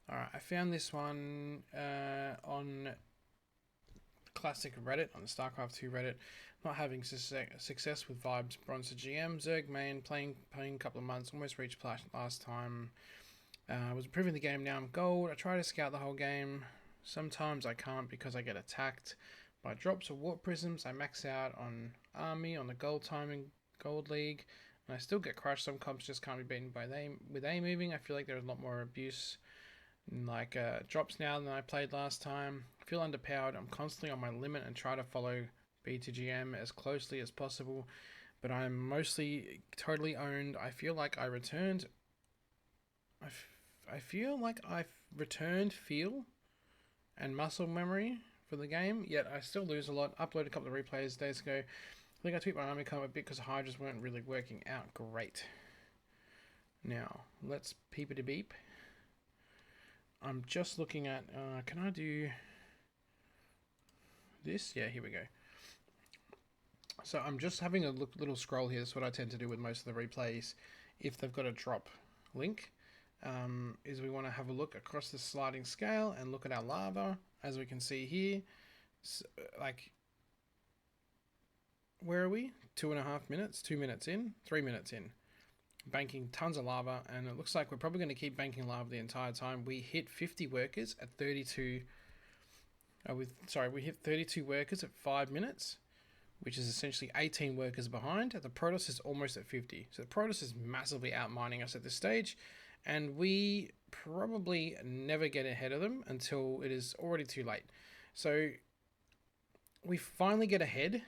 Alright, I found this one on classic Reddit, on the StarCraft 2 Reddit. Not having success with Vibes Bronze to GM. Zerg main, playing a couple of months, almost reached Plat last time. Was improving the game, now I'm gold. I try to scout the whole game. Sometimes I can't because I get attacked by drops or warp prisms. I max out on army on the gold timing gold league, and I still get crushed. Some comps just can't be beaten by with A moving. I feel like there's a lot more abuse like drops now than I played last time. I feel underpowered. I'm constantly on my limit and try to follow B to GM as closely as possible, but I'm mostly totally owned. I feel like I returned. I feel like I've returned feel and muscle memory for the game, yet I still lose a lot. Uploaded a couple of replays days ago. I think I tweaked my army comp a bit because Hydras weren't really working out great. Now, let's peep-a-de beep. I'm just looking at, can I do this? Yeah, here we go. So I'm just having a little scroll here. That's what I tend to do with most of the replays. If they've got a drop link, is we want to have a look across the sliding scale and look at our lava. As we can see here, so, like, where are we? 2.5 minutes, 2 minutes in, 3 minutes in. Banking tons of lava, and it looks like we're probably going to keep banking lava the entire time. We hit 50 workers at 32. We hit 32 workers at 5 minutes, which is essentially 18 workers behind. The Protoss is almost at 50. So the Protoss is massively outmining us at this stage, and we probably never get ahead of them until it is already too late. So we finally get ahead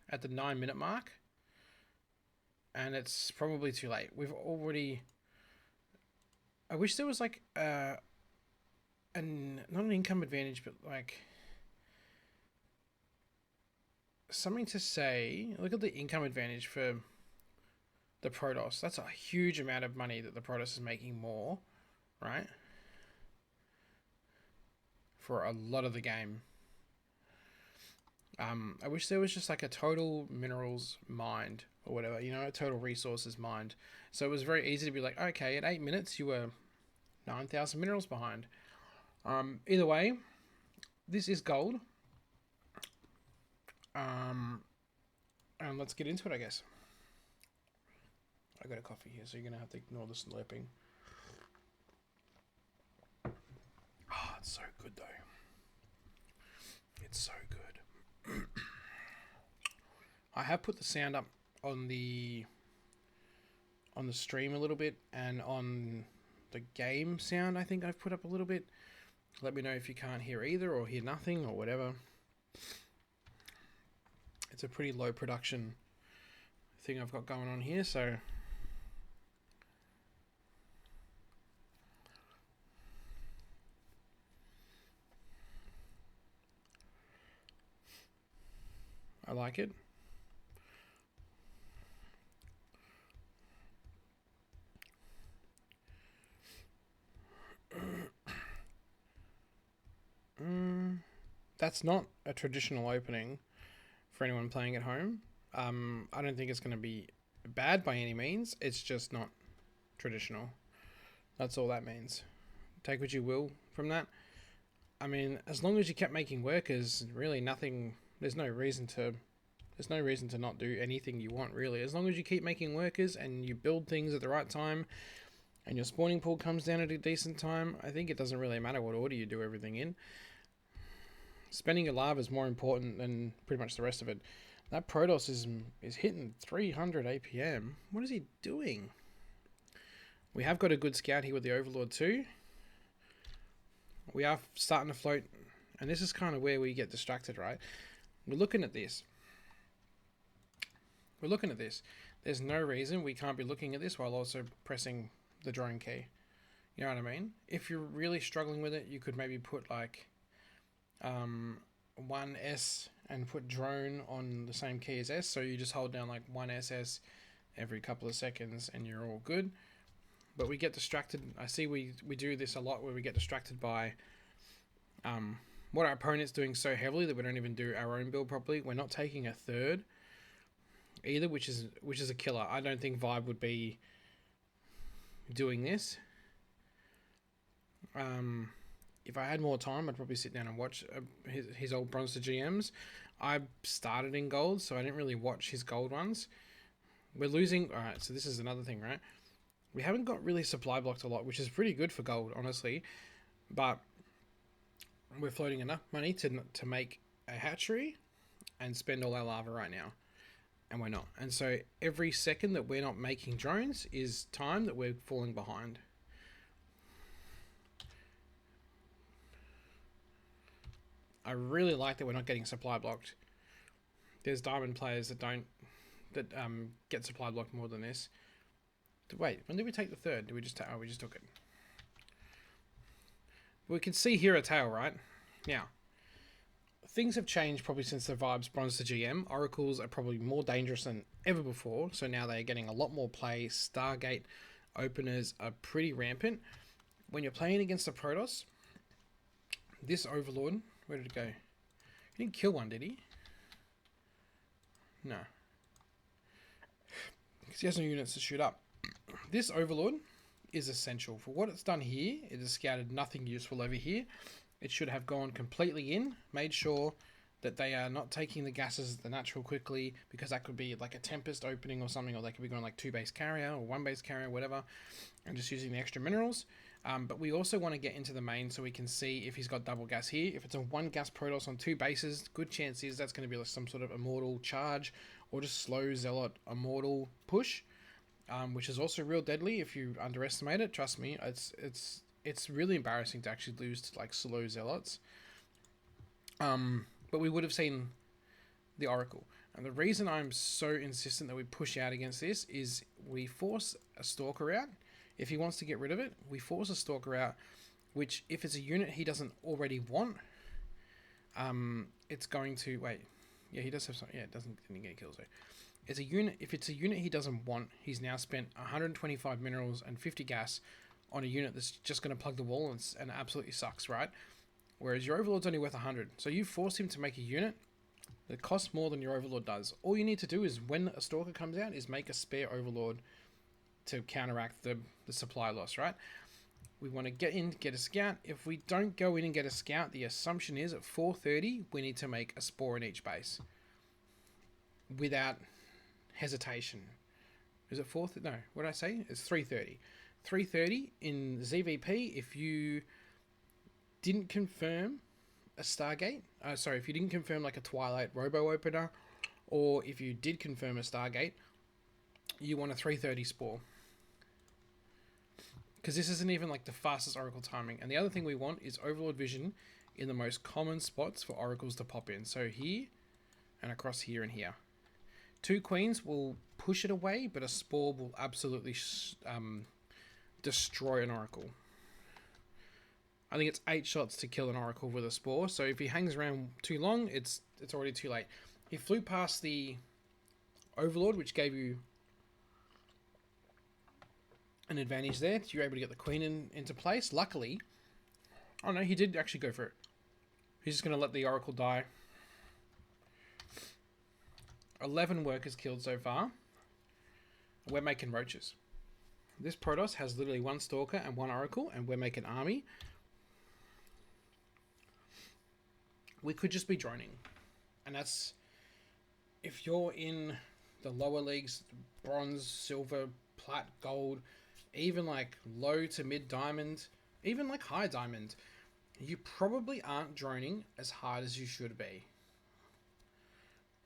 at the 9-minute mark, and it's probably too late. We've already... I wish there was like not an income advantage, but like something to say. Look at the income advantage for the Protoss. That's a huge amount of money that the Protoss is making more, right? For a lot of the game. I wish there was just like a total minerals mined or whatever, you know, a total resources mined. So it was very easy to be like, okay, at 8 minutes you were 9,000 minerals behind. Either way, this is gold. And let's get into it, I guess. I got a coffee here, so you're gonna have to ignore the slurping. Oh, it's so good though. It's so good. I have put the sound up on the stream a little bit, and on the game sound I think I've put up a little bit. Let me know if you can't hear either or hear nothing or whatever. It's a pretty low production thing I've got going on here, so I like it. That's not a traditional opening for anyone playing at home. I don't think it's going to be bad by any means. It's just not traditional. That's all that means. Take what you will from that. I mean, as long as you kept making workers, really nothing. There's no reason to not do anything you want, really. As long as you keep making workers and you build things at the right time, and your spawning pool comes down at a decent time, I think it doesn't really matter what order you do everything in. Spending your lava is more important than pretty much the rest of it. That Protoss is hitting 300 APM. What is he doing? We have got a good scout here with the Overlord too. We are starting to float, and this is kind of where we get distracted, right? We're looking at this. There's no reason we can't be looking at this while also pressing the drone key. You know what I mean? If you're really struggling with it, you could maybe put like 1S and put drone on the same key as S, so you just hold down like 1SS every couple of seconds and you're all good. But we get distracted. I see we do this a lot where we get distracted by what our opponent's doing so heavily that we don't even do our own build properly. We're not taking a third either, which is a killer. I don't think Vibe would be doing this. If I had more time, I'd probably sit down and watch his old bronze to GMs. I started in gold, so I didn't really watch his gold ones. We're losing. All right, so this is another thing, right? We haven't got really supply blocked a lot, which is pretty good for gold, honestly. But we're floating enough money to make a hatchery and spend all our lava right now. And we're not. And so every second that we're not making drones is time that we're falling behind. I really like that we're not getting supply blocked. There's diamond players that get supply blocked more than this. Wait, when did we take the third? Did we just we just took it? We can see here a tail, right? Now, things have changed probably since the vibes bronze to GM. Oracles are probably more dangerous than ever before, so now they're getting a lot more play. Stargate openers are pretty rampant. When you're playing against a Protoss, this Overlord, where did it go? He didn't kill one, did he? No. Because he has no units to shoot up. This Overlord is essential. For what it's done here, it has scouted nothing useful over here. It should have gone completely in, made sure that they are not taking the gases the natural quickly, because that could be like a Tempest opening or something, or they could be going like 2 base carrier or 1 base carrier, whatever, and just using the extra minerals. But we also want to get into the main so we can see if he's got double gas here. If it's a 1 gas Protoss on 2 bases, good chance is that's going to be like some sort of immortal charge or just slow zealot immortal push, which is also real deadly if you underestimate it. Trust me, it's really embarrassing to actually lose to like slow zealots. But we would have seen the Oracle. And the reason I'm so insistent that we push out against this is we force a Stalker out. If he wants to get rid of it, we force a Stalker out, which if it's a unit he doesn't already want, it's going to... Wait. Yeah, he does have some... Yeah, didn't get kills though. It's a unit. If it's a unit he doesn't want, he's now spent 125 minerals and 50 gas on a unit that's just going to plug the wall and absolutely sucks, right? Whereas your Overlord's only worth 100. So you force him to make a unit that costs more than your Overlord does. All you need to do is, when a Stalker comes out, is make a spare Overlord to counteract the supply loss, right? We want to get in, get a scout. If we don't go in and get a scout, the assumption is at 4:30 we need to make a spore in each base. Without hesitation. Is it 4:30? No, what did I say? It's 3:30. 3:30 in ZVP, if you didn't confirm a Stargate, if you didn't confirm like a Twilight Robo opener, or if you did confirm a Stargate, you want a 3:30 spore. Because this isn't even like the fastest Oracle timing. And the other thing we want is Overlord Vision in the most common spots for Oracles to pop in. So here, and across here and here. 2 Queens will push it away, but a Spore will absolutely destroy an Oracle. I think it's 8 shots to kill an Oracle with a Spore. So if he hangs around too long, it's already too late. He flew past the Overlord, which gave you an advantage there. You were able to get the Queen into place. Luckily, oh no, he did actually go for it. He's just going to let the Oracle die. 11 workers killed so far. We're making roaches. This Protoss has literally 1 Stalker and 1 Oracle, and we're making army. We could just be droning. And that's... If you're in the lower leagues, bronze, silver, plat, gold, even like low to mid diamond, even like high diamond, you probably aren't droning as hard as you should be.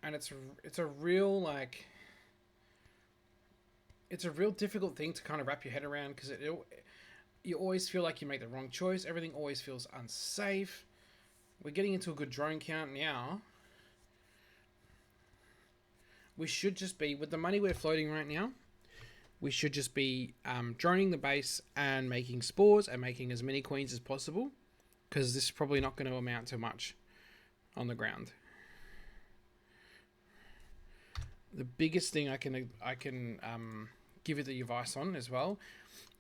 And it's a real like... It's a real difficult thing to kind of wrap your head around, because you always feel like you make the wrong choice. Everything always feels unsafe. We're getting into a good drone count now. We should just be, with the money we're floating right now, we should just be droning the base and making spores and making as many queens as possible, because this is probably not going to amount to much on the ground. The biggest thing I can give you the advice on as well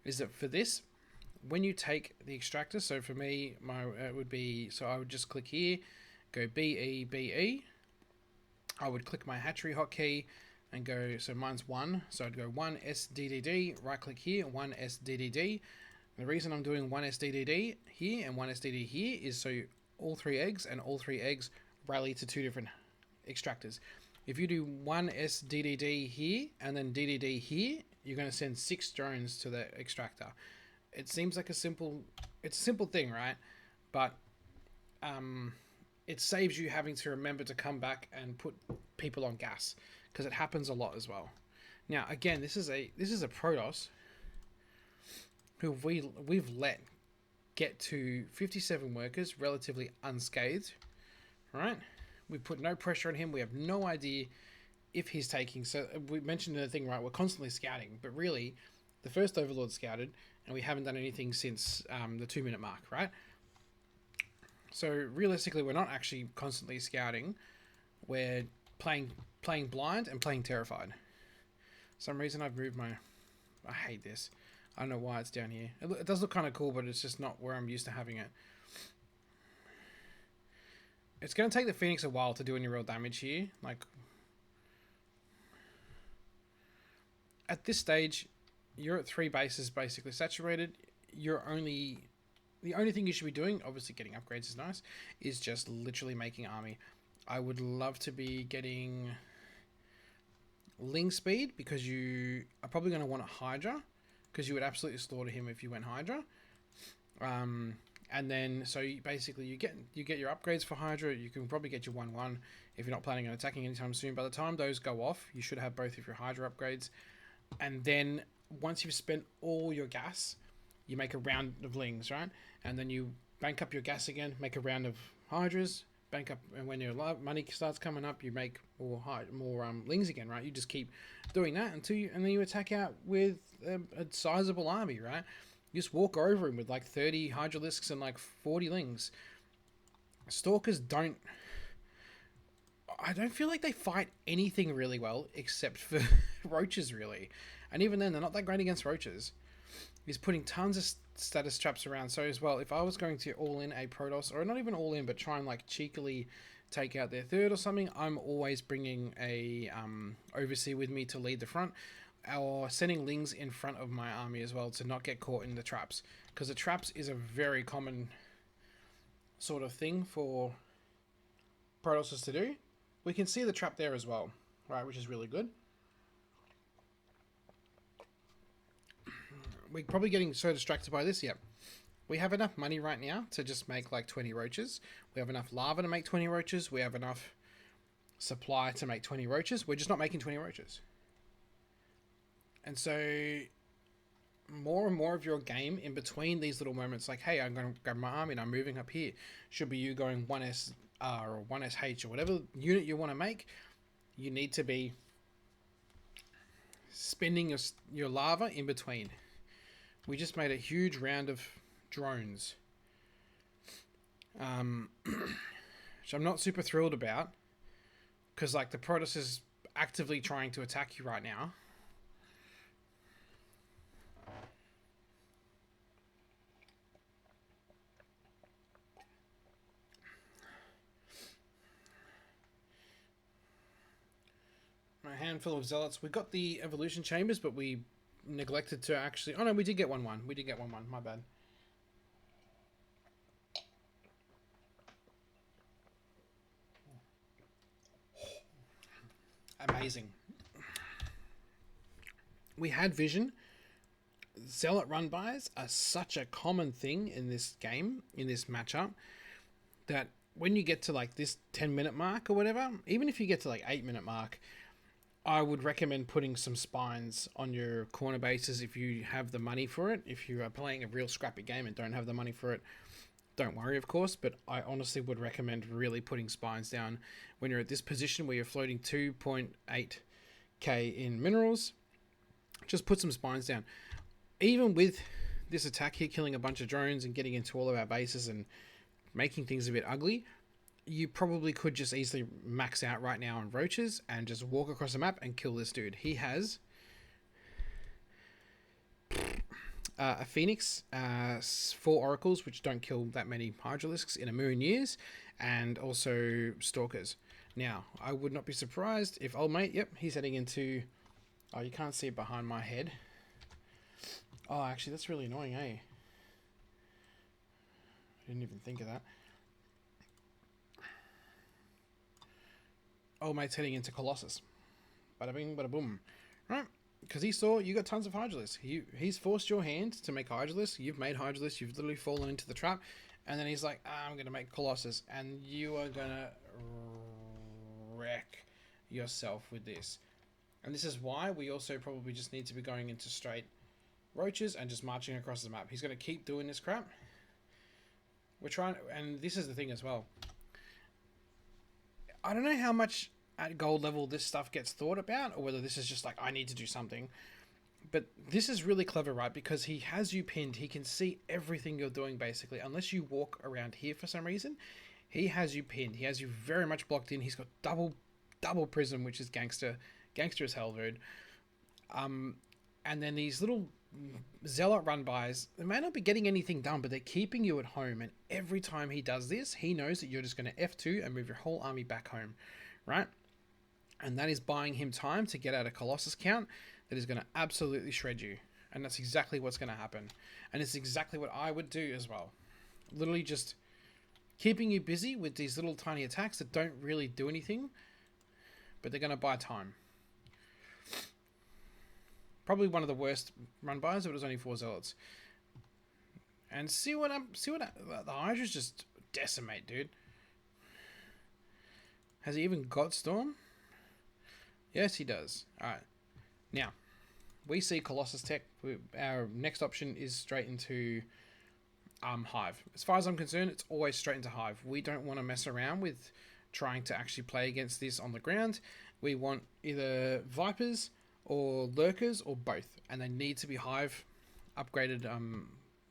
is that for this, when you take the extractor, so for me, it would be, so I would just click here, go BE. I would click my hatchery hotkey and go, so mine's 1, so I'd go 1 SDDD, right click here, 1 SDDD, The reason I'm doing one SDDD here and one SDD here is so all 3 eggs and all 3 eggs rally to 2 different extractors. If you do one SDDD here and then DDD here, you're going to send 6 drones to the extractor. It seems like it's a simple thing, right? But it saves you having to remember to come back and put people on gas, because it happens a lot as well. Now, again, this is a Protoss who we've let get to 57 workers relatively unscathed, right? We put no pressure on him. We have no idea if he's taking. So we mentioned the thing, right? We're constantly scouting, but really, the first Overlord scouted, and we haven't done anything since the 2-minute mark, right? So realistically, we're not actually constantly scouting. We're playing blind and playing terrified. For some reason I've moved my... I hate this. I don't know why it's down here. It does look kind of cool, but it's just not where I'm used to having it. It's going to take the Phoenix a while to do any real damage here. Like, at this stage, you're at 3 bases basically saturated. The only thing you should be doing, obviously getting upgrades is nice, is just literally making army. I would love to be getting Ling speed, because you are probably going to want a Hydra, because you would absolutely slaughter him if you went Hydra. And then, so you get your upgrades for Hydra. You can probably get your 1-1 if you're not planning on attacking anytime soon. By the time those go off, you should have both of your Hydra upgrades. And then, once you've spent all your gas, you make a round of Lings, right? And then you bank up your gas again, make a round of Hydras, bank up, and when your money starts coming up, you make more Lings again, right? You just keep doing that and then you attack out with a sizable army, right? You just walk over him with like 30 Hydralisks and like 40 Lings. Stalkers I don't feel like they fight anything really well except for roaches, really. And even then, they're not that great against roaches. He's putting tons of status traps around. So as well, if I was going to all in a Protoss, or not even all in, but try and like cheekily take out their third or something, I'm always bringing a Overseer with me to lead the front, or sending Lings in front of my army as well to not get caught in the traps. Because the traps is a very common sort of thing for Protosses to do. We can see the trap there as well, right, which is really good. We're probably getting so distracted by this. Yep. We have enough money right now to just make like 20 roaches. We have enough lava to make 20 roaches. We have enough supply to make 20 roaches. We're just not making 20 roaches. And so more and more of your game in between these little moments, like, hey, I'm going to grab my army and I'm moving up here, should be you going 1SR or 1SH or whatever unit you want to make. You need to be spending your lava in between. We just made a huge round of drones, which I'm not super thrilled about, because like the Protoss is actively trying to attack you right now. A handful of zealots. We got the evolution chambers, but we neglected to actually... Oh no, we did get 1-1. We did get 1-1. My bad. Amazing. We had vision. Zealot run-bys are such a common thing in this game, in this matchup, that when you get to like this 10-minute mark or whatever, even if you get to like 8-minute mark, I would recommend putting some spines on your corner bases if you have the money for it. If you are playing a real scrappy game and don't have the money for it, don't worry, of course, but I honestly would recommend really putting spines down when you're at this position where you're floating 2.8k in minerals. Just put some spines down. Even with this attack here, killing a bunch of drones and getting into all of our bases and making things a bit ugly, you probably could just easily max out right now on roaches and just walk across the map and kill this dude. He has a Phoenix, 4 Oracles, which don't kill that many Hydralisks in a million years, and also Stalkers. Now, I would not be surprised if old mate, yep, he's heading into... Oh, you can't see it behind my head. Oh, actually, that's really annoying, eh? Didn't even think of that. Oh, mate's heading into Colossus. Bada bing, bada boom. Right? Because he saw you got tons of Hydralisk. He's forced your hand to make Hydralisk. You've made Hydralisk. You've literally fallen into the trap. And then he's like, I'm going to make Colossus. And you are going to wreck yourself with this. And this is why we also probably just need to be going into straight roaches and just marching across the map. He's going to keep doing this crap. We're trying, and this is the thing as well. I don't know how much at gold level this stuff gets thought about, or whether this is just like, I need to do something. But this is really clever, right? Because he has you pinned. He can see everything you're doing, basically. Unless you walk around here for some reason, he has you pinned. He has you very much blocked in. He's got double prism, which is gangster as hell, dude. And then these little zealot run-bys, they may not be getting anything done, but they're keeping you at home. And every time he does this, he knows that you're just going to F2 and move your whole army back home, right? And that is buying him time to get out a Colossus count that is going to absolutely shred you. And that's exactly what's going to happen. And it's exactly what I would do as well. Literally just keeping you busy with these little tiny attacks that don't really do anything, but they're going to buy time. Probably one of the worst run-bys, but it was only 4 zealots. And the Hydras just decimate, dude. Has he even got Storm? Yes, he does. Alright. Now, we see Colossus Tech. Our next option is straight into Hive. As far as I'm concerned, it's always straight into Hive. We don't want to mess around with trying to actually play against this on the ground. We want either Vipers or Lurkers or both. And they need to be Hive upgraded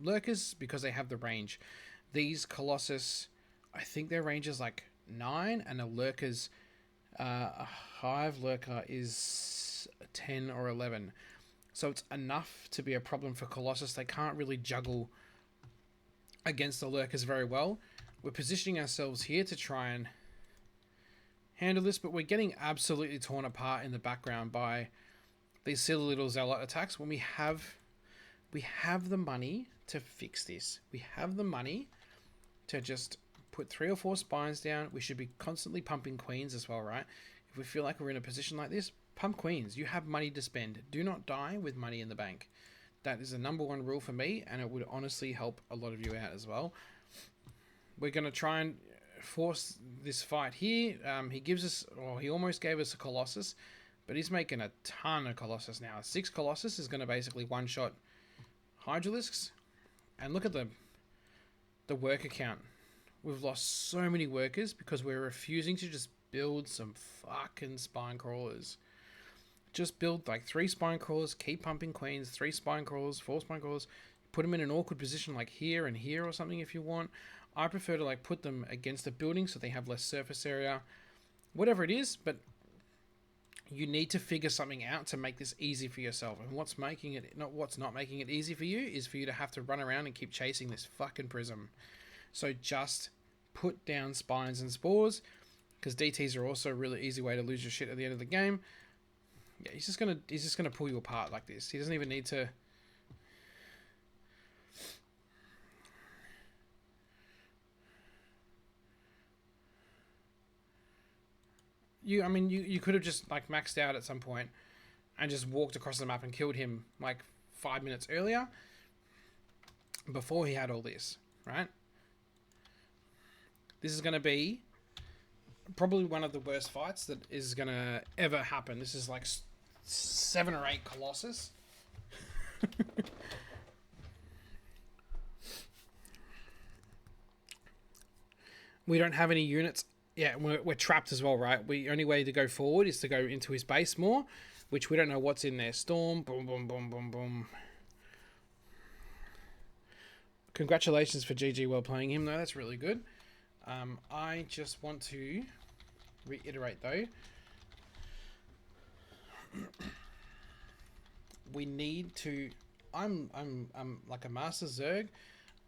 Lurkers because they have the range. These Colossus, I think their range is like 9, and a Lurker's a Hive Lurker is 10 or 11. So it's enough to be a problem for Colossus. They can't really juggle against the Lurkers very well. We're positioning ourselves here to try and handle this, but we're getting absolutely torn apart in the background by these silly little zealot attacks when we have the money to fix this. We have the money to just put 3 or 4 spines down. We should be constantly pumping queens as well, right? If we feel like we're in a position like this, pump queens. You have money to spend. Do not die with money in the bank. That is the number 1 rule for me, and it would honestly help a lot of you out as well. We're going to try and force this fight here. He almost gave us a Colossus, but he's making a ton of Colossus now. 6 Colossus is going to basically one-shot Hydralisks. And look at the worker count. We've lost so many workers because we're refusing to just build some fucking spine crawlers. Just build like 3 spine crawlers, keep pumping queens, 3 spine crawlers, 4 spine crawlers, put them in an awkward position like here and here or something if you want. I prefer to like put them against the building so they have less surface area. Whatever it is, but you need to figure something out to make this easy for yourself. And what's not making it easy for you is for you to have to run around and keep chasing this fucking prism. So just put down spines and spores, because DTs are also a really easy way to lose your shit at the end of the game. Yeah, he's just gonna pull you apart like this. He doesn't even need to. You could have just like maxed out at some point and just walked across the map and killed him like 5 minutes earlier before he had all this, right? This is going to be probably one of the worst fights that is going to ever happen. This is like 7 or 8 Colossus. We don't have any units. Yeah, we're trapped as well, right? The only way to go forward is to go into his base more, which we don't know what's in there. Storm, boom, boom, boom, boom, boom. Congratulations for GG well playing him, though. That's really good. I just want to reiterate, though. We need to... I'm like a master Zerg.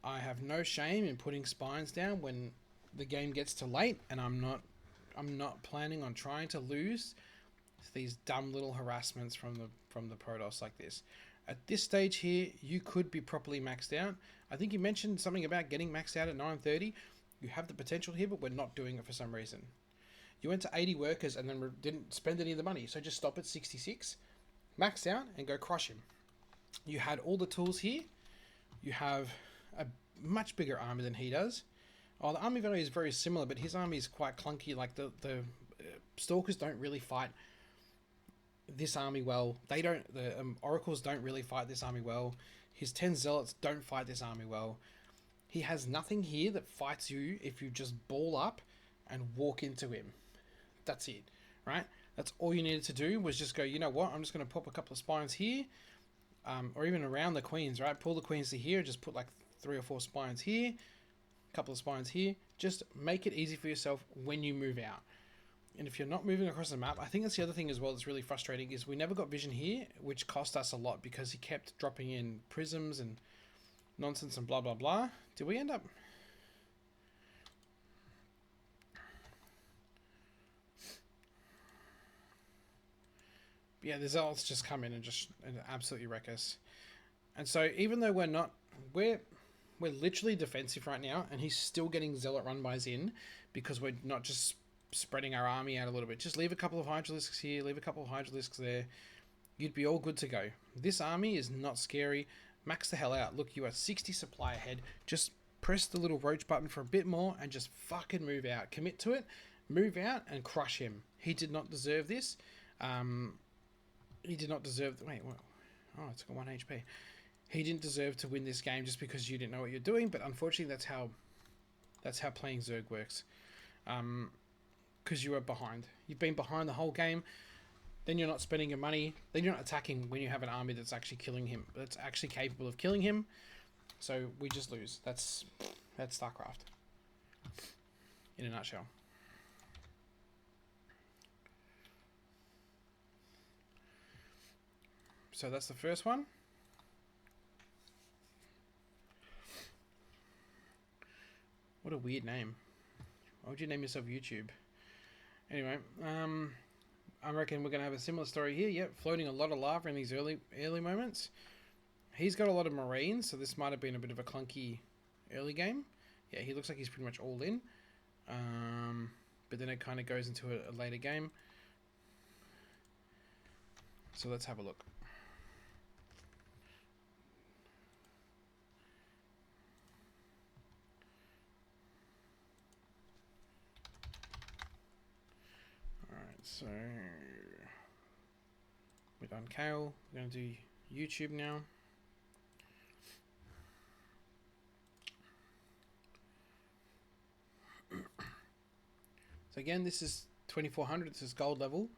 I have no shame in putting spines down when the game gets to late, and I'm not planning on trying to lose these dumb little harassments from the Protoss like this. At this stage here, you could be properly maxed out. I think you mentioned something about getting maxed out at 930. You have the potential here, but we're not doing it for some reason. You went to 80 workers and then didn't spend any of the money. So just stop at 66, max out, and go crush him. You had all the tools here. You have a much bigger army than he does. Oh, the army value is very similar, but his army is quite clunky. Like the Stalkers don't really fight this army well. They don't. The Oracles don't really fight this army well. His 10 Zealots don't fight this army well. He has nothing here that fights you if you just ball up and walk into him. That's it, right? That's all you needed to do was just go, you know what? I'm just going to pop a couple of spines here, or even around the queens, right? Pull the queens to here, just put like 3 or 4 spines here, a couple of spines here. Just make it easy for yourself when you move out. And if you're not moving across the map, I think that's the other thing as well that's really frustrating is we never got vision here, which cost us a lot because he kept dropping in prisms and nonsense and blah, blah, blah. Did we end up... Yeah, the Zealots just come in and just absolutely wreck us. And so even though we're literally defensive right now, and he's still getting Zealot run bys in because we're not just spreading our army out a little bit. Just leave a couple of Hydralisks here, leave a couple of Hydralisks there. You'd be all good to go. This army is not scary. Max the hell out. Look, you are 60 supply ahead. Just press the little roach button for a bit more and just fucking move out. Commit to it. Move out and crush him. He did not deserve this. He did not deserve... Wait, what? Oh, it's got 1 HP. He didn't deserve to win this game just because you didn't know what you're doing, but unfortunately that's how playing Zerg works. Because you are behind. You've been behind the whole game. Then you're not spending your money. Then you're not attacking when you have an army that's actually killing him. That's actually capable of killing him. So we just lose. That's StarCraft. In a nutshell. So that's the first one. What a weird name. Why would you name yourself YouTube? Anyway, I reckon we're going to have a similar story here. Yep, floating a lot of lava in these early moments. He's got a lot of Marines, so this might have been a bit of a clunky early game. Yeah, he looks like he's pretty much all in. But then it kind of goes into a later game. So let's have a look. So we're done Kale. We're going to do YouTube now. So again, this is 2400. This is gold level.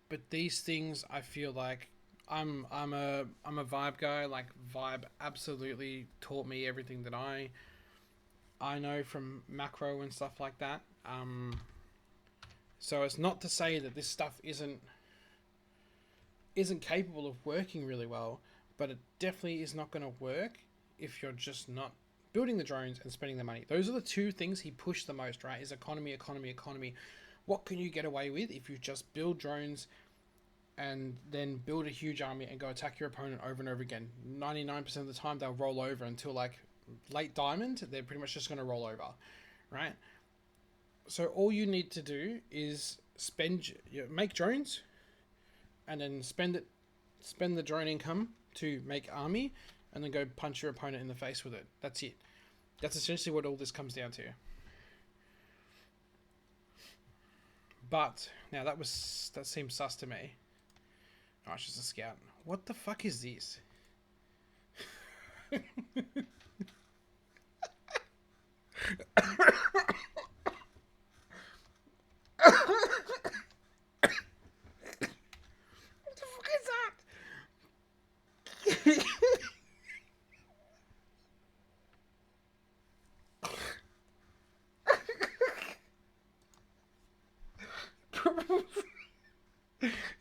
But these things, I feel like I'm a vibe guy. Like vibe absolutely taught me everything that I know from macro and stuff like that. So it's not to say that this stuff isn't capable of working really well, but it definitely is not going to work if you're just not building the drones and spending the money. Those are the two things he pushed the most, right? Is economy, economy, economy. What can you get away with if you just build drones and then build a huge army and go attack your opponent over and over again? 99% of the time they'll roll over until like late diamond. They're pretty much just going to roll over, right? So all you need to do is make drones, and then spend the drone income to make army, and then go punch your opponent in the face with it. That's it. That's essentially what all this comes down to. But now that seems sus to me. Oh, it's just a scout. What the fuck is this?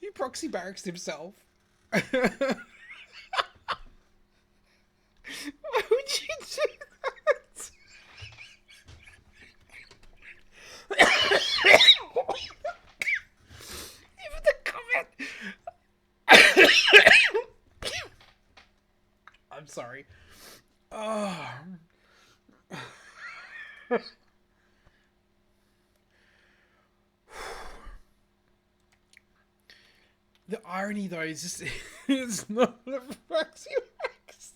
He proxy barracks himself. Why would you do that? Even the comment. Oh. The irony, though, is just it's not a Proxy wax.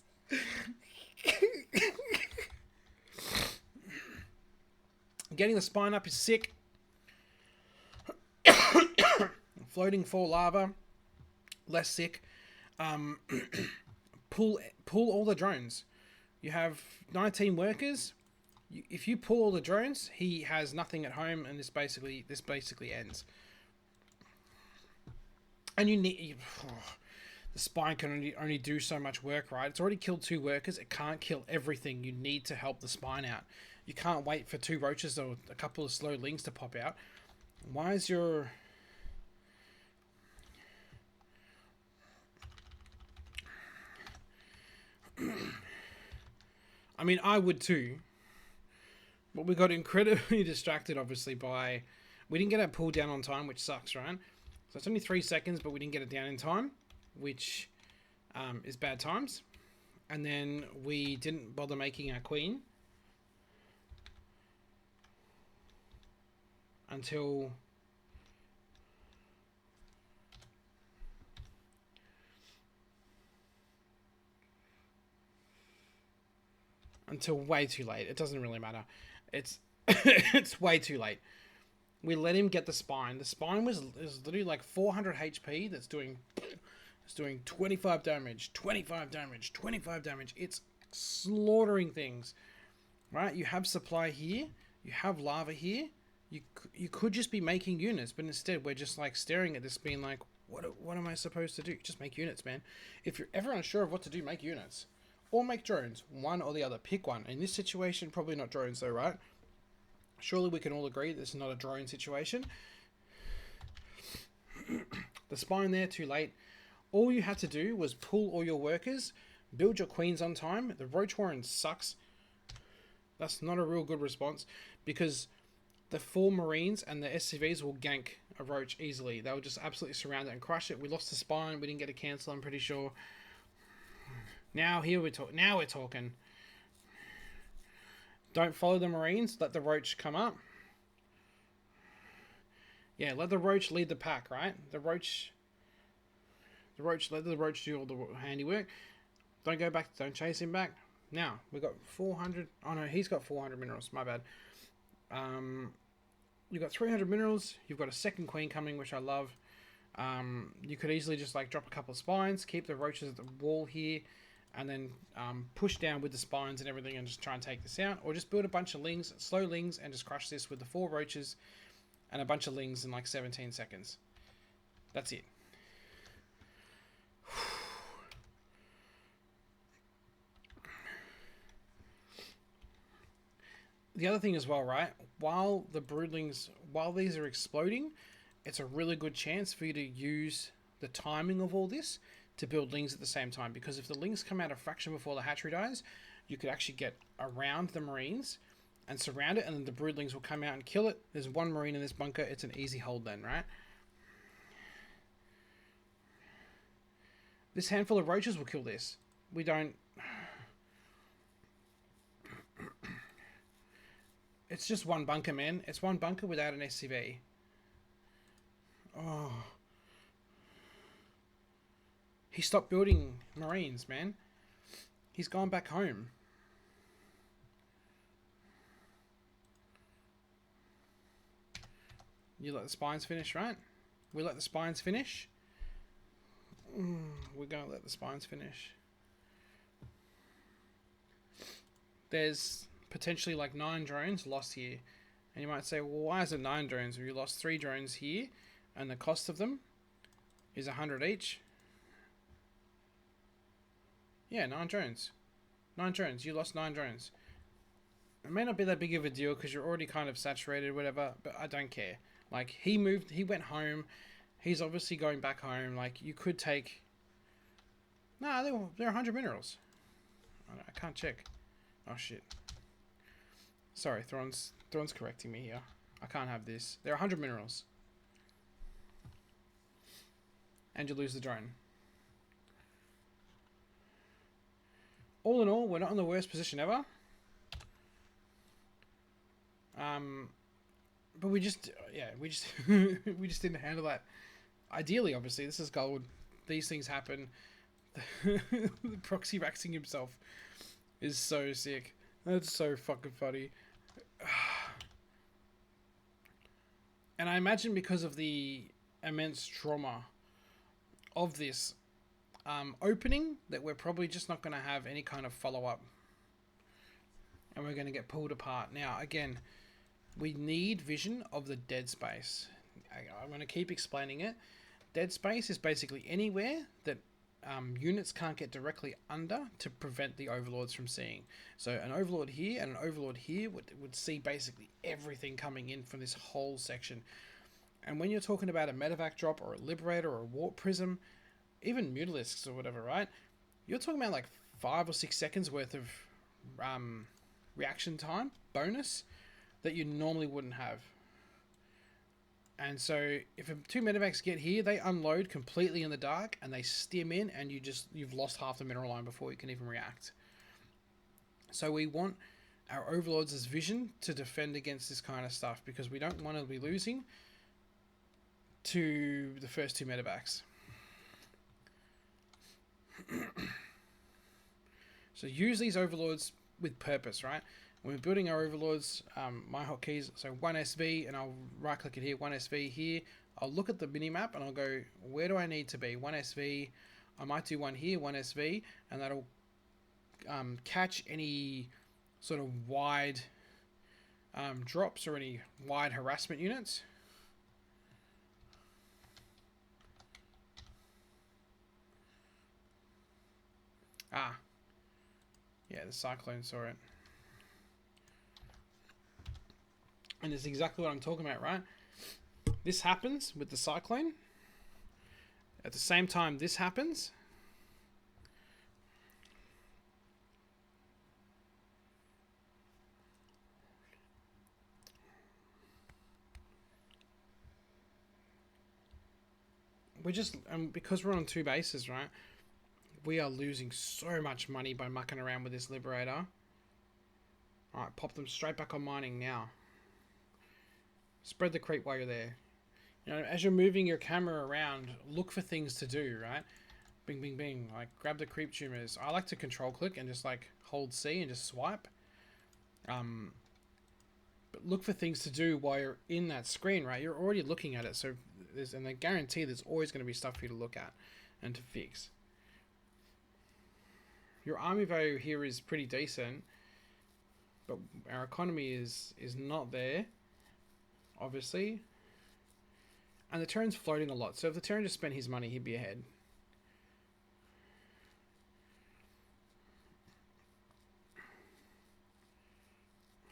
Getting the spine up is sick. Floating 4 lava, less sick. Pull all the drones. You have 19 workers. If you pull all the drones, he has nothing at home, and this basically ends. And you need the spine can only do so much work, right? It's already killed 2 workers. It can't kill everything. You need to help the spine out. You can't wait for 2 roaches or a couple of slow lings to pop out. Why is your... I mean, I would too. But we got incredibly distracted, obviously, by... We didn't get our pull down on time, which sucks, right? So it's only 3 seconds, but we didn't get it down in time, which is bad times. And then we didn't bother making our queen until way too late. It doesn't really matter. It's it's way too late. We let him get the spine. The spine is literally like 400 HP. That's doing 25 damage, 25 damage, 25 damage. It's slaughtering things, right? You have supply here. You have lava here. You could just be making units, but instead we're just like staring at this, being like, what am I supposed to do? Just make units, man. If you're ever unsure of what to do, make units. Or make drones. One or the other. Pick one. In this situation, probably not drones though, right? Surely we can all agree this is not a drone situation. The spine there, too late. All you had to do was pull all your workers, build your queens on time. The Roach Warren sucks. That's not a real good response, because the 4 Marines and the SCVs will gank a Roach easily. They'll just absolutely surround it and crush it. We lost the spine. We didn't get a cancel, I'm pretty sure. Now we're talking. Don't follow the Marines. Let the Roach come up. Yeah, let the Roach lead the pack, right? Let the Roach do all the handiwork. Don't go back. Don't chase him back. Now, we've got 400. Oh, no, he's got 400 minerals. My bad. You've got 300 minerals. You've got a second queen coming, which I love. You could easily just like drop a couple of spines, keep the roaches at the wall here, and then push down with the spines and everything and just try and take this out. Or just build a bunch of lings, slow lings, and just crush this with the 4 roaches and a bunch of lings in like 17 seconds. That's it. The other thing as well, right? While the broodlings, while these are exploding, it's a really good chance for you to use the timing of all this to build lings at the same time. Because if the lings come out a fraction before the hatchery dies, you could actually get around the Marines and surround it, and then the broodlings will come out and kill it. There's 1 Marine in this bunker. It's an easy hold then, right? This handful of roaches will kill this. We don't... It's just 1 bunker, man. It's 1 bunker without an SCV. Oh. He stopped building Marines, man. He's gone back home. You let the spines finish, right? We let the spines finish. We're going to let the spines finish. There's potentially like 9 drones lost here. And you might say, well, why is it 9 drones? Well, you lost 3 drones here, and the cost of them is 100 each. Yeah, 9 drones. 9 drones. You lost 9 drones. It may not be that big of a deal because you're already kind of saturated, whatever, but I don't care. Like, he moved, he went home. He's obviously going back home. Like, you could take... Nah, they're 100 minerals. I can't check. Oh, shit. Sorry, Thron's correcting me here. I can't have this. They're 100 minerals. And you lose the drone. all in all, we're not in the worst position ever. But we just we just didn't handle that. Ideally, obviously, this is gold. These things happen. The Proxy waxing himself is so sick. That's so fucking funny. And I imagine because of the immense trauma of this opening, that we're probably just not going to have any kind of follow-up. And we're going to get pulled apart. Now, again, we need vision of the dead space. I'm going to keep explaining it. Dead space is basically anywhere that units can't get directly under to prevent the overlords from seeing. So an overlord here and an overlord here would see basically everything coming in from this whole section. And when you're talking about a medevac drop or a liberator or a warp prism, even mutalisks or whatever, right? You're talking about like 5 or 6 seconds worth of reaction time bonus that you normally wouldn't have. And so if 2 medevacs get here, they unload completely in the dark and they stim in, and you've lost half the mineral line before you can even react. So we want our overlords' vision to defend against this kind of stuff, because we don't want to be losing to the first 2 medevacs. So use these overlords with purpose, right? When we're building our overlords, my hotkeys, so 1SV, and I'll right click it here, 1SV here. I'll look at the minimap and I'll go, where do I need to be? 1SV, I might do one here, 1SV, and that'll catch any sort of wide drops or any wide harassment units. Yeah, the cyclone saw it. And it's exactly what I'm talking about, right? This happens with the cyclone. At the same time this happens, we're just, because we're on 2 bases, right? We are losing so much money by mucking around with this liberator. Alright, pop them straight back on mining now. Spread the creep while you're there. You know, as you're moving your camera around, look for things to do, right? Bing, bing, bing. Like, grab the creep tumors. I like to control click and just, like, hold C and just swipe. But look for things to do while you're in that screen, right? You're already looking at it, so and I guarantee there's always going to be stuff for you to look at and to fix. Your army value here is pretty decent, but our economy is not there, obviously. And the Terran's floating a lot, so if the Terran just spent his money, he'd be ahead.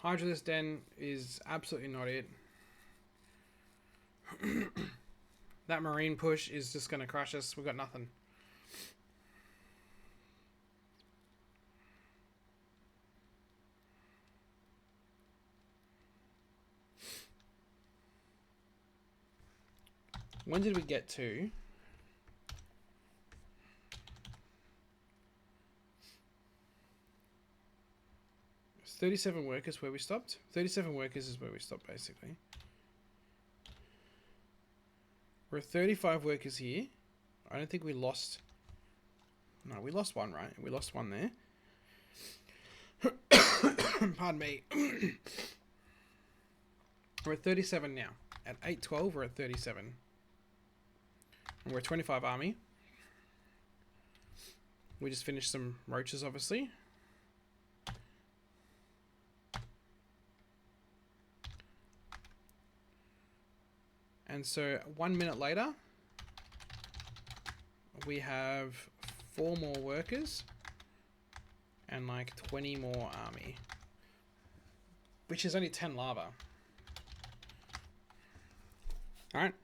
Hydralis Den is absolutely not it. That Marine push is just going to crush us. We've got nothing. When did we get to? It's 37 workers where we stopped. 37 workers is where we stopped, basically. We're at 35 workers here. I don't think we lost... No, we lost one, right? We lost one there. Pardon me. We're at 37 now. At 812, we're at 37. And we're 25 army. We just finished some roaches, obviously. And so 1 minute later, we have 4 more workers and like 20 more army, which is only 10 lava. All right.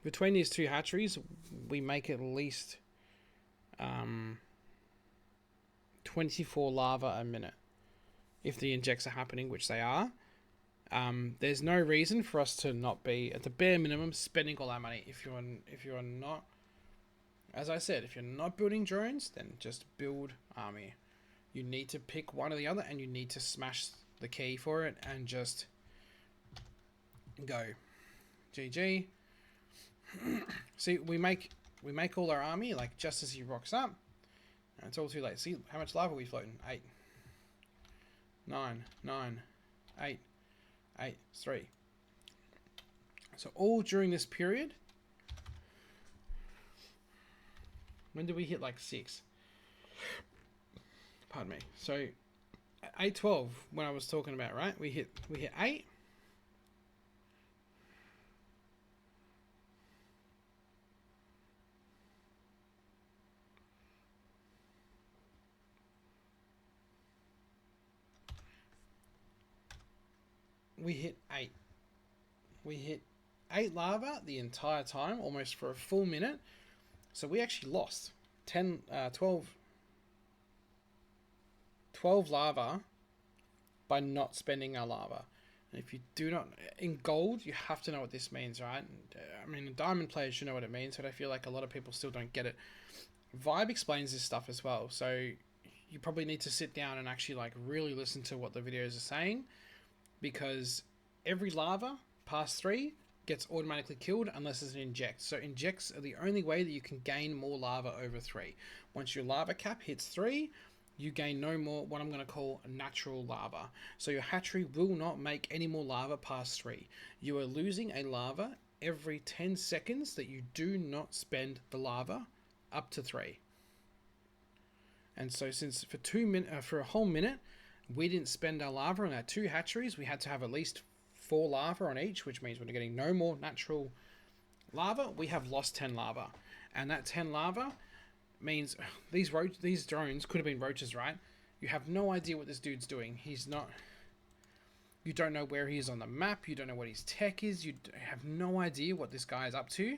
Between these 2 hatcheries, we make at least 24 lava a minute. If the injects are happening, which they are. There's no reason for us to not be, at the bare minimum, spending all our money. If you're not, as I said, if you're not building drones, then just build army. You need to pick one or the other, and you need to smash the key for it and just go. GG. See, we make all our army like just as he rocks up, and it's all too late. See how much lava we floating? 8, 9, 9, 8, 8, 3. So all during this period. When did we hit like 6? Pardon me. So 8-12 when I was talking about, right? We hit 8. We hit 8. We hit 8 lava the entire time, almost for a full minute. So we actually lost 12 lava by not spending our lava. And if you do not, in gold, you have to know what this means, right? I mean, diamond players should know what it means, but I feel like a lot of people still don't get it. Vibe explains this stuff as well, so you probably need to sit down and actually like really listen to what the videos are saying, because every lava past 3 gets automatically killed unless it's an inject. So injects are the only way that you can gain more lava over 3. Once your lava cap hits 3, you gain no more what I'm going to call natural lava. So your hatchery will not make any more lava past 3. You are losing a lava every 10 seconds that you do not spend the lava up to 3. And so since for a whole minute we didn't spend our lava on our 2 hatcheries, we had to have at least 4 lava on each, which means we're getting no more natural lava. We have lost 10 lava, and that 10 lava means these drones could have been roaches, right? You have no idea what this dude's doing. He's not. You don't know where he is on the map. You don't know what his tech is. You have no idea what this guy is up to.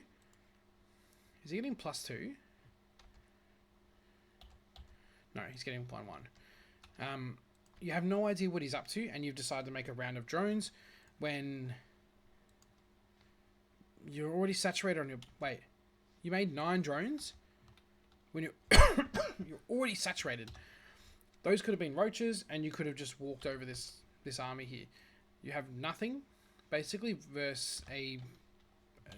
Is he getting +2? No, he's getting +1. You have no idea what he's up to, and you've decided to make a round of drones when you're already saturated on your... Wait, you made 9 drones? When you're already saturated. Those could have been roaches, and you could have just walked over this army here. You have nothing, basically, versus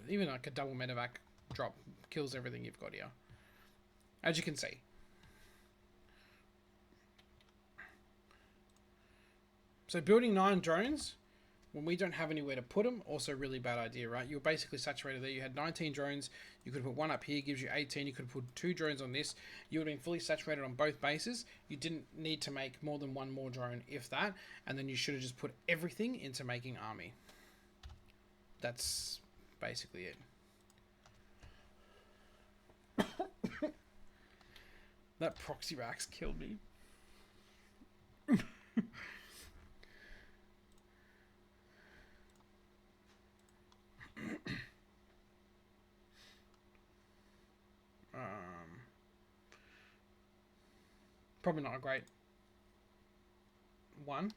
even like a double medevac drop kills everything you've got here. As you can see. So building 9 drones when we don't have anywhere to put them, also really bad idea, right? You're basically saturated there. You had 19 drones. You could put 1 up here, gives you 18. You could put 2 drones on this. You would have been fully saturated on both bases. You didn't need to make more than 1 more drone, if that. And then you should have just put everything into making army. That's basically it. That proxy racks killed me. Probably not a great one.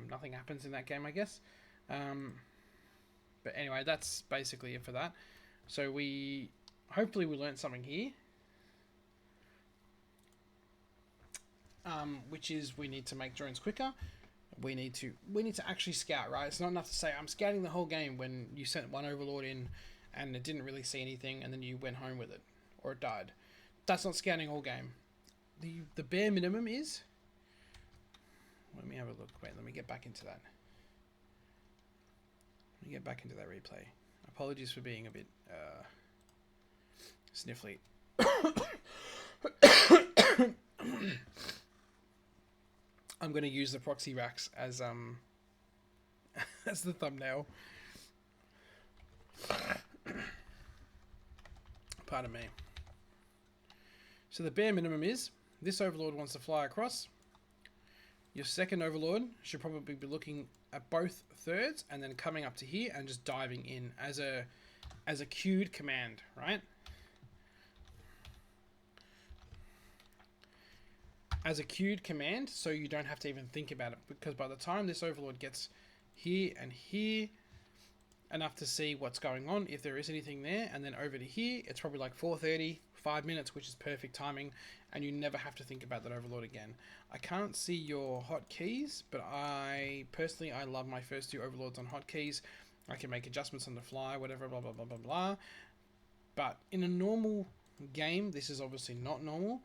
Nothing happens in that game, I guess. But anyway, that's basically it for that. So hopefully we learned something here. Which is we need to make drones quicker. We need to actually scout, right? It's not enough to say I'm scouting the whole game when you sent one overlord in and it didn't really see anything and then you went home with it or it died. That's not scouting all game. The bare minimum is... Let me have a look. Wait, let me get back into that. Let me get back into that replay. Apologies for being a bit sniffly. I'm going to use the proxy racks as as the thumbnail. Pardon me. So the bare minimum is this overlord wants to fly across. Your second overlord should probably be looking at both thirds and then coming up to here and just diving in as a queued command, right? As a queued command, so you don't have to even think about it, because by the time this overlord gets here and here, enough to see what's going on, if there is anything there, and then over to here, it's probably like 4:30, 5 minutes, which is perfect timing, and you never have to think about that overlord again. I can't see your hotkeys, but I love my first 2 overlords on hotkeys. I can make adjustments on the fly, whatever, blah, blah, blah, blah, blah. But in a normal game, this is obviously not normal.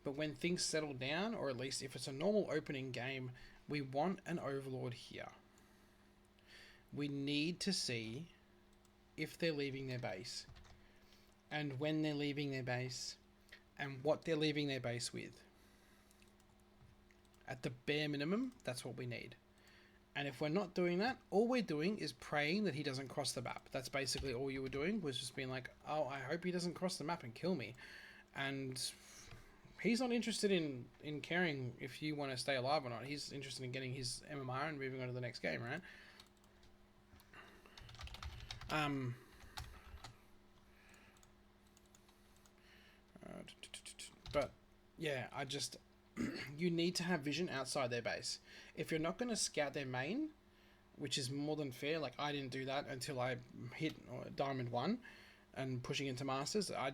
But when things settle down, or at least if it's a normal opening game, we want an overlord here. We need to see if they're leaving their base, and when they're leaving their base, and what they're leaving their base with. At the bare minimum, that's what we need. And if we're not doing that, all we're doing is praying that he doesn't cross the map. That's basically all you were doing, was just being like, oh, I hope he doesn't cross the map and kill me. And he's not interested in caring if you want to stay alive or not. He's interested in getting his MMR and moving on to the next game, right? But yeah, you need to have vision outside their base. If you're not going to scout their main, which is more than fair, like I didn't do that until I hit Diamond 1 and pushing into Masters. I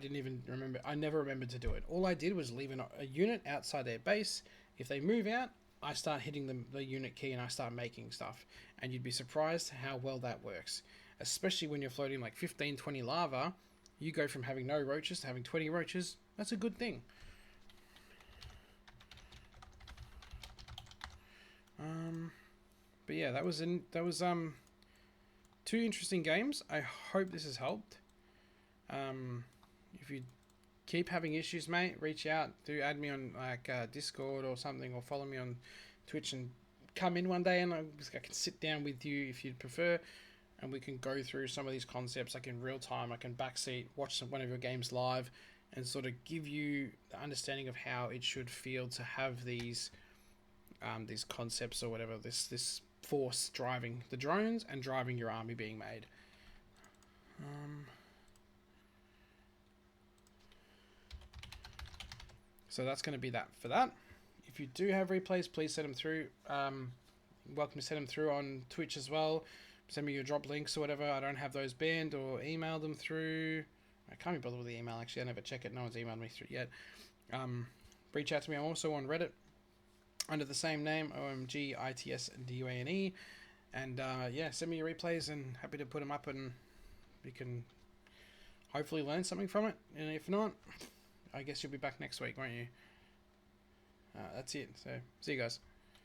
never remembered to do it. All I did was leave a unit outside their base. If they move out, I start hitting the unit key and I start making stuff. And you'd be surprised how well that works. Especially when you're floating like 15, 20 lava, you go from having no roaches to having 20 roaches. That's a good thing. But yeah, that was 2 interesting games. I hope this has helped. If you keep having issues, mate, reach out. Do add me on like Discord or something, or follow me on Twitch and come in one day and I can sit down with you if you'd prefer, and we can go through some of these concepts like in real time. I can backseat, watch one of your games live, and sort of give you the understanding of how it should feel to have these concepts or whatever, this force driving the drones and driving your army being made. So that's going to be that for that. If you do have replays, please send them through. Welcome to send them through on Twitch as well. Send me your drop links or whatever. I don't have those banned, or email them through. I can't be bothered with the email, actually. I never check it. No one's emailed me through yet. Reach out to me. I'm also on Reddit under the same name, OMGITSDUANE. And yeah, send me your replays, and happy to put them up, and we can hopefully learn something from it. And if not, I guess you'll be back next week, won't you? That's it. So see you guys.